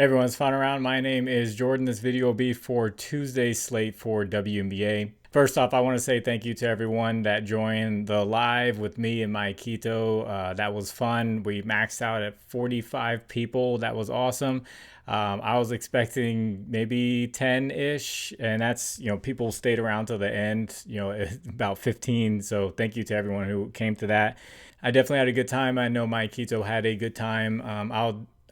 Hey everyone, it's fun around. My name is Jordan. This video will be for Tuesday's slate for WNBA. First off, I want to say thank you to everyone that joined the live with me and my keto. That was fun. We maxed out at 45 people. That was awesome. I was expecting maybe 10-ish, and that's, people stayed around till the end, about 15. So thank you to everyone who came to that. I definitely had a good time. I know my keto had a good time.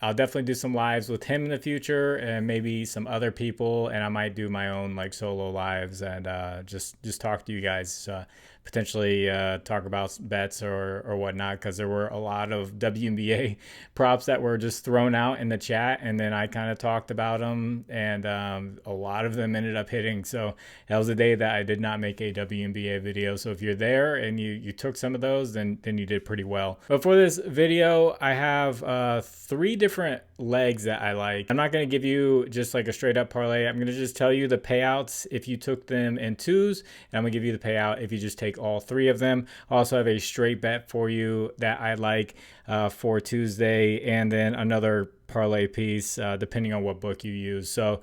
I'll definitely do some lives with him in the future and maybe some other people, and I might do my own like solo lives and just talk to you guys, potentially talk about bets or whatnot, because there were a lot of WNBA props that were just thrown out in the chat, and then I kind of talked about them, and a lot of them ended up hitting. So that was a day that I did not make a WNBA video. So if you're there and you took some of those, then you did pretty well. But for this video, I have three different legs that I like. I'm not going to give you just like a straight up parlay. I'm going to just tell you the payouts if you took them in twos, and I'm going to give you the payout if you just take all three of them. I also have a straight bet for you that I like for Tuesday, and then another parlay piece depending on what book you use. So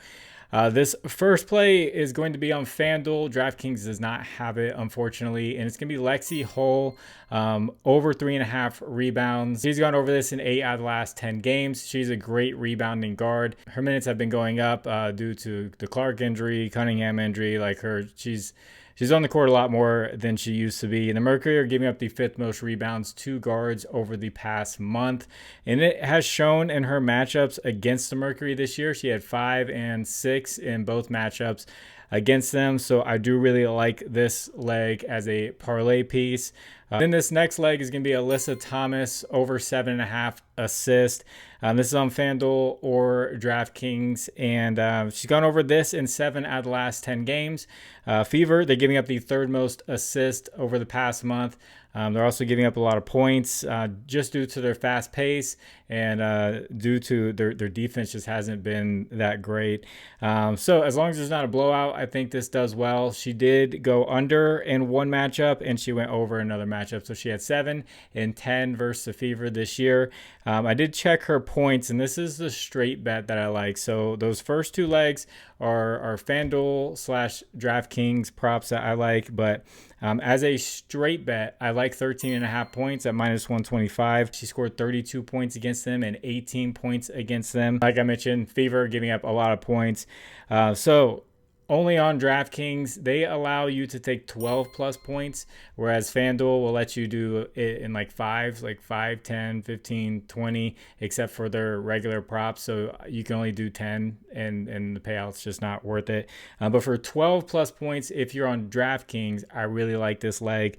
this first play is going to be on Fanduel. DraftKings does not have it, unfortunately, and it's going to be Lexie Hull over 3.5 rebounds. She's gone over this in 8 out of the last 10 games. She's a great rebounding guard. Her minutes have been going up due to the Clark injury, Cunningham injury. She's on the court a lot more than she used to be. And the Mercury are giving up the 5th most rebounds to guards over the past month. And it has shown in her matchups against the Mercury this year. She had 5 and 6 in both matchups against them. So I do really like this leg as a parlay piece. Then this next leg is going to be Alyssa Thomas over 7.5 assists. This is on Fanduel or DraftKings, and she's gone over this in 7 out of the last 10 games. Fever, they're giving up the 3rd most assist over the past month. They're also giving up a lot of points just due to their fast pace and due to their defense just hasn't been that great. So as long as there's not a blowout, I think this does well. She did go under in one matchup and she went over another matchup. So she had 7 and 10 versus the Fever this year. I did check her points, and this is the straight bet that I like. So those first 2 legs are Fanduel / DraftKings props that I like, but as a straight bet, I like 13.5 points at -125. She scored 32 points against them and 18 points against them. Like I mentioned, Fever giving up a lot of points. So only on DraftKings, they allow you to take 12 plus points, whereas FanDuel will let you do it in like 5, 10, 15, 20, except for their regular props. So you can only do 10, and the payout's just not worth it. But for 12 plus points, if you're on DraftKings, I really like this leg.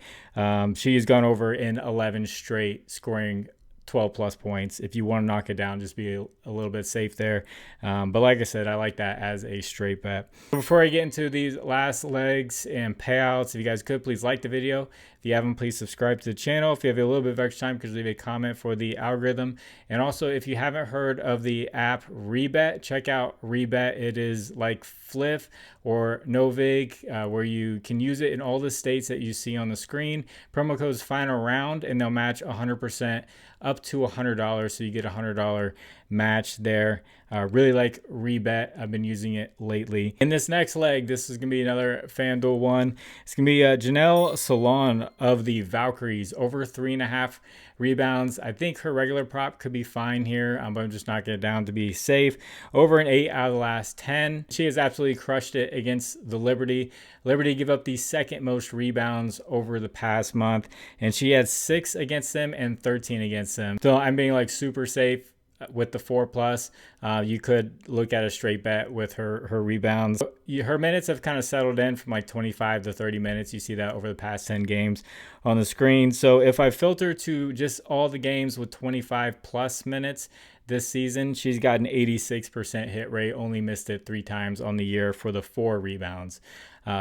She's gone over in 11 straight, scoring 12 plus points. If you want to knock it down, just be a little bit safe there. But like I said, I like that as a straight bet. Before I get into these last legs and payouts, if you guys could, please like the video. If you haven't, please subscribe to the channel. If you have a little bit of extra time, please leave a comment for the algorithm. And also, if you haven't heard of the app Rebet, check out Rebet. It is like Fliff or Novig, where you can use it in all the states that you see on the screen. Promo code is final round, and they'll match 100% up to $100, so you get a $100 match there. Really like Rebet. I've been using it lately. In this next leg, this is going to be another FanDuel one. It's going to be Janelle Salaun of the Valkyries over 3.5 rebounds. I think her regular prop could be fine here, but I'm just knocking it down to be safe. Over an 8 out of the last 10. She has absolutely crushed it against the Liberty. Liberty give up the 2nd most rebounds over the past month, and she had 6 against them and 13 against them. So I'm being like super safe with the 4 plus. You could look at a straight bet with her rebounds. Her minutes have kind of settled in from like 25 to 30 minutes. You see that over the past 10 games on the screen. So if I filter to just all the games with 25 plus minutes this season, she's got an 86% hit rate, only missed it 3 times on the year for the 4 rebounds.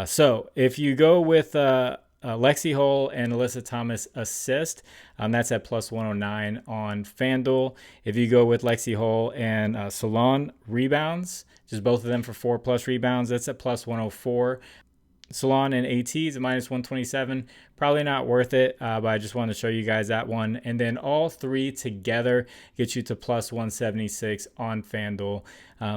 So if you go with Lexie Hull and Alyssa Thomas assist, that's at +109 on FanDuel. If you go with Lexie Hull and Salaun rebounds, just both of them for 4 plus rebounds, that's at +104. Salaun and AT is a minus 127. Probably not worth it, but I just wanted to show you guys that one. And then all three together get you to plus 176 on FanDuel.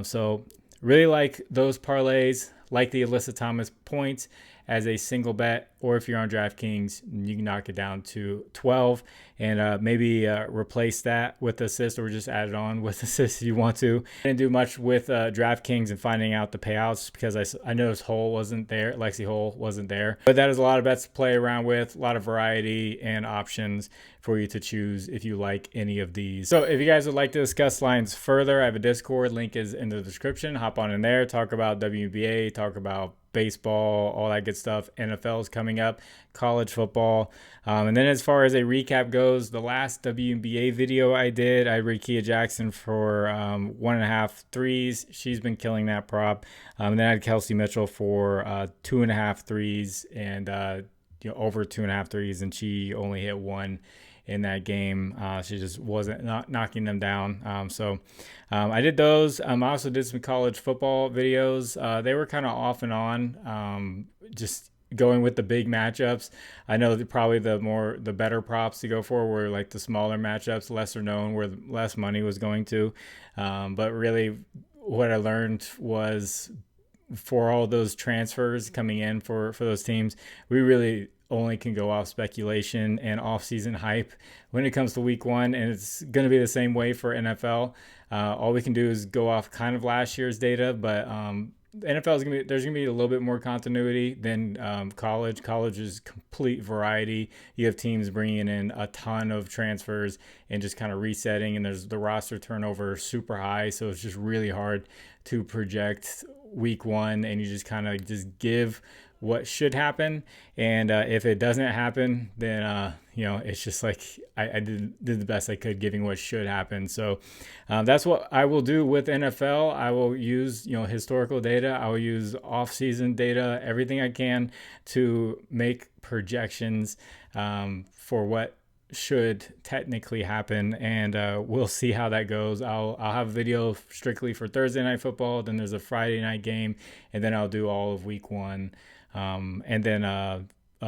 So really like those parlays, like the Alyssa Thomas points as a single bet, or if you're on DraftKings, you can knock it down to 12 and maybe replace that with assist, or just add it on with assist if you want to. I didn't do much with DraftKings and finding out the payouts because I noticed Hull wasn't there, Lexie Hull wasn't there. But that is a lot of bets to play around with, a lot of variety and options for you to choose if you like any of these. So if you guys would like to discuss lines further, I have a Discord, link is in the description. Hop on in there, talk about WNBA, talk about baseball, all that good stuff. NFL is coming up, college football. And then as far as a recap goes, the last WNBA video I did, I read Kia Jackson for 1.5 threes. She's been killing that prop. And then I had Kelsey Mitchell for 2.5 threes and over 2.5 threes, and she only hit one in that game. She just wasn't knocking them down. So I did those. I also did some college football videos. They were kind of off and on, just going with the big matchups. I know that probably the better props to go for were like the smaller matchups, lesser known, where less money was going to. But really what I learned was, for all those transfers coming in for those teams, we really only can go off speculation and off-season hype when it comes to week one, and it's going to be the same way for NFL. All we can do is go off kind of last year's data, but NFL is there's gonna be a little bit more continuity than college. College is complete variety. You have teams bringing in a ton of transfers and just kind of resetting, and there's the roster turnover super high, so it's just really hard to project week one, and you just kind of just give what should happen, and if it doesn't happen, then it's just like I did the best I could giving what should happen. So that's what I will do with NFL. I will use historical data, I will use off-season data, everything I can to make projections for what should technically happen, and we'll see how that goes. I'll have a video strictly for Thursday night football, then there's a Friday night game, and then I'll do all of week one, and then a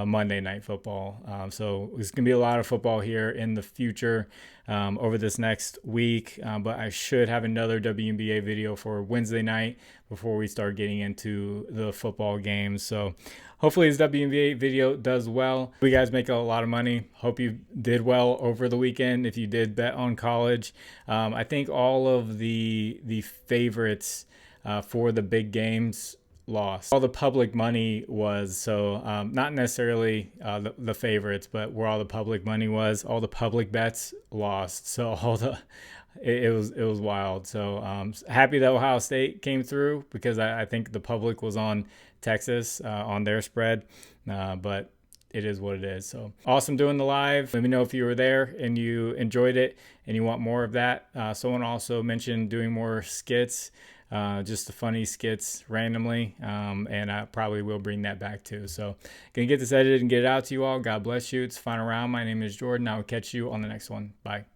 Monday night football. So there's gonna be a lot of football here in the future over this next week, but I should have another WNBA video for Wednesday night before we start getting into the football games. So hopefully this WNBA video does well. You guys make a lot of money. Hope you did well over the weekend if you did bet on college. I think all of the favorites for the big games lost. All the public money was, so not necessarily the favorites, but where all the public money was, all the public bets lost. So it was wild. So happy that Ohio State came through, because I think the public was on Texas on their spread, but it is what it is. So awesome doing the live. Let me know if you were there and you enjoyed it and you want more of that. Someone also mentioned doing more skits, just the funny skits randomly, and I probably will bring that back too. So gonna get this edited and get it out to you all. God bless you. It's a final round. My name is Jordan. I will catch you on the next one. Bye.